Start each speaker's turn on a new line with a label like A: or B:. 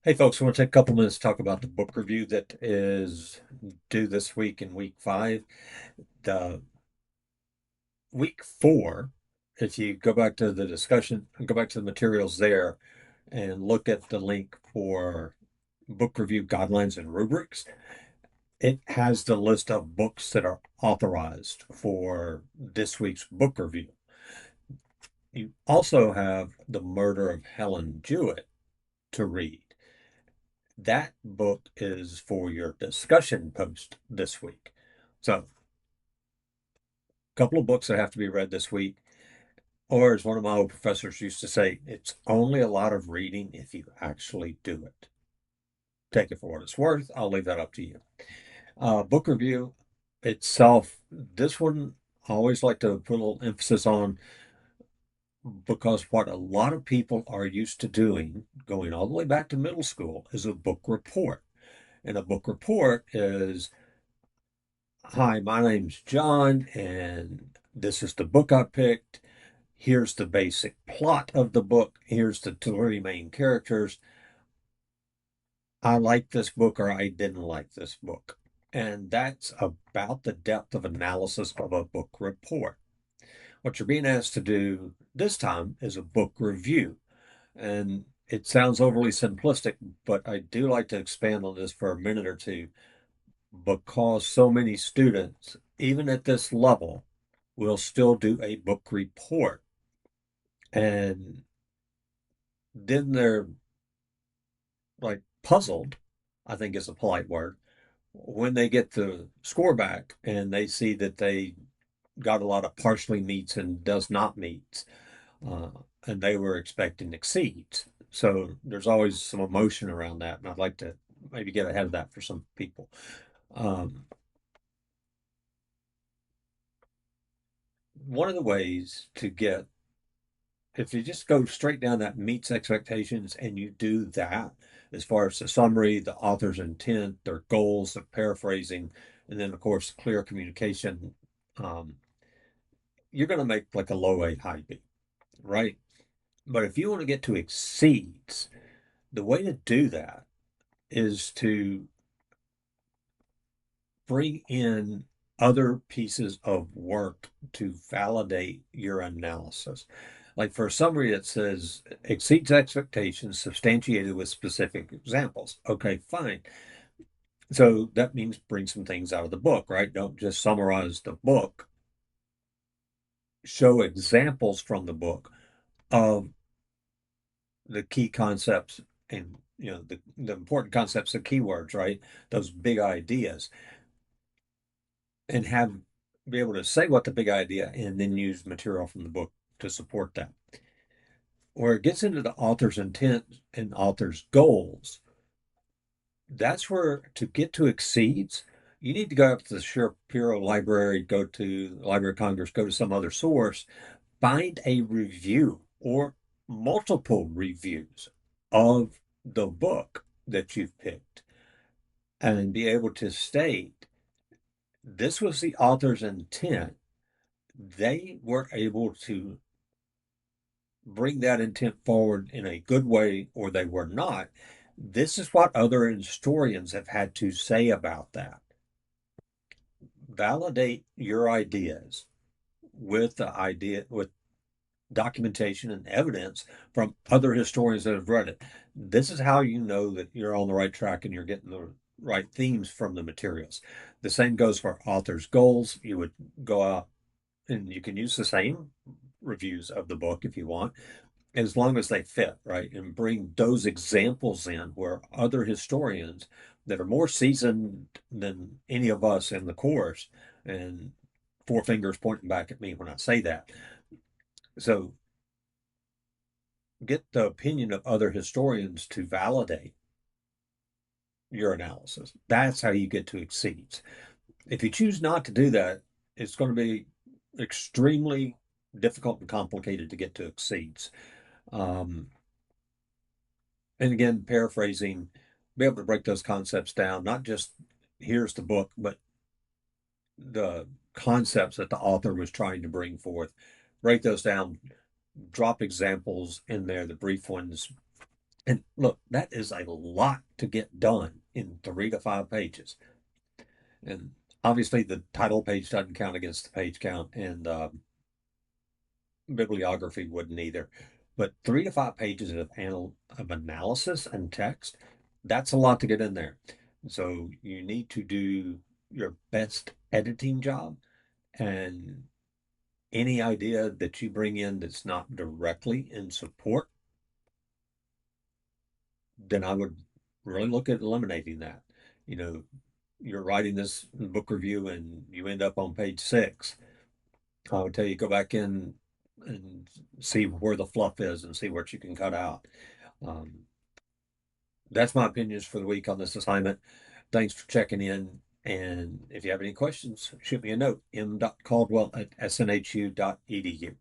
A: Hey folks, I want to take a couple minutes to talk about the book review that is due this week in week 5. The week 4, if you go back to the discussion, go back to the materials there and look at the link for book review guidelines and rubrics, it has the list of books that are authorized for this week's book review. You also have The Murder of Helen Jewett to read. That book is for your discussion post this week. So, a couple of books that have to be read this week, or as one of my old professors used to say, it's only a lot of reading if you actually do it. Take it for what it's worth. I'll leave that up to you. Book review itself, this one I always like to put a little emphasis on because what a lot of people are used to doing, going all the way back to middle school, is a book report. And a book report is, hi, my name's John, and this is the book I picked. Here's the basic plot of the book. Here's the three main characters. I like this book or I didn't like this book. And that's about the depth of analysis of a book report. What you're being asked to do this time is a book review. And it sounds overly simplistic, but I do like to expand on this for a minute or two because so many students, even at this level, will still do a book report. And then they're like puzzled, I think is a polite word, when they get the score back and they see that they got a lot of partially meets and does not meets, uh, and they were expecting exceeds. So there's always some emotion around that, and I'd like to maybe get ahead of that for some people. Um, One of the ways to get, if you just go straight down that meets expectations and you do that as far as the summary, the author's intent, their goals, the paraphrasing, and then of course clear communication, um, you're going to make like a low A, high B, right? But if you want to get to exceeds, the way to do that is to bring in other pieces of work to validate your analysis. Like for a summary, it says exceeds expectations, substantiated with specific examples. Okay, fine. So that means bring some things out of the book, right? Don't just summarize the book, show examples from the book of the key concepts and the important concepts, the keywords, right? Those big ideas, and have be able to say what the big idea and then use material from the book to support that. Where it gets into the author's intent and author's goals, that's where to get to exceeds, you need to go up to the Shapiro Library, go to the Library of Congress, go to some other source, find a review or multiple reviews of the book that you've picked and be able to state this was the author's intent. They were able to bring that intent forward in a good way or they were not. This is what other historians have had to say about that. Validate your ideas with documentation and evidence from other historians that have read it. This is how you know that you're on the right track and you're getting the right themes from the materials. The same goes for authors' goals. You would go out and you can use the same reviews of the book if you want, as long as they fit, right? And bring those examples in where other historians that are more seasoned than any of us in the course, and four fingers pointing back at me when I say that. So get the opinion of other historians to validate your analysis. That's how you get to exceeds. If you choose not to do that, it's going to be extremely difficult and complicated to get to exceeds. Um, and again, paraphrasing, be able to break those concepts down, not just here's the book, but the concepts that the author was trying to bring forth. Break those down, drop examples in there, the brief ones, And look, that is a lot to get done in 3 to 5 pages. And obviously, the title page doesn't count against the page count, and bibliography wouldn't either. But 3 to 5 pages of analysis and text, that's a lot to get in there. So you need to do your best editing job, and any idea that you bring in that's not directly in support, then I would really look at eliminating that. You know, you're writing this book review and you end up on page 6. I would tell you go back in and see where the fluff is and see what you can cut out. Um, that's my opinions for the week on this assignment. Thanks for checking in. And if you have any questions, shoot me a note, m.caldwell@snhu.edu.